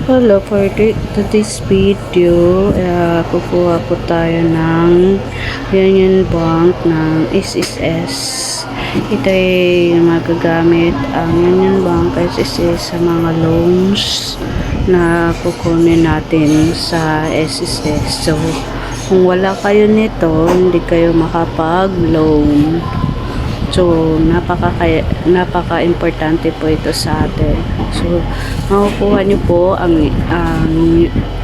Hello, for today's video, kukuha po tayo ng Union Bank ng SSS. Ito ay magagamit ang Union Bank SSS sa mga loans na kukunin natin sa SSS. So, kung wala kayo nito, hindi kayo makapag-loan. So, napaka-importante po ito sa atin. So, makukuha nyo po ang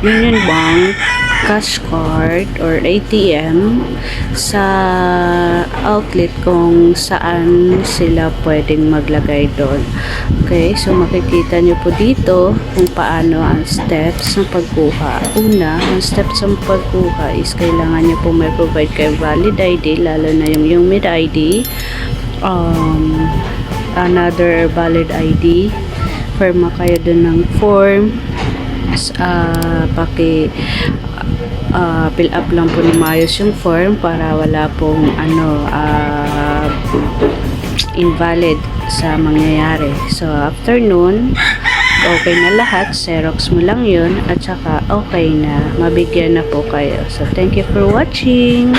Union Bank cash card or ATM sa outlet kung saan sila pwedeng maglagay doon. Okay, so makikita nyo po dito kung paano ang steps ng pagkuha. Una, ang steps ng pagkuha is kailangan nyo po may provide kayo valid ID, lalo na yung mid ID, another valid ID, firma kayo dun ng form, fill up lang po na maayos yung form para wala pong invalid sa mangyayari. So after nun, okay na lahat, xerox mo lang yun at saka okay na, mabigyan na po kayo. So thank you for watching.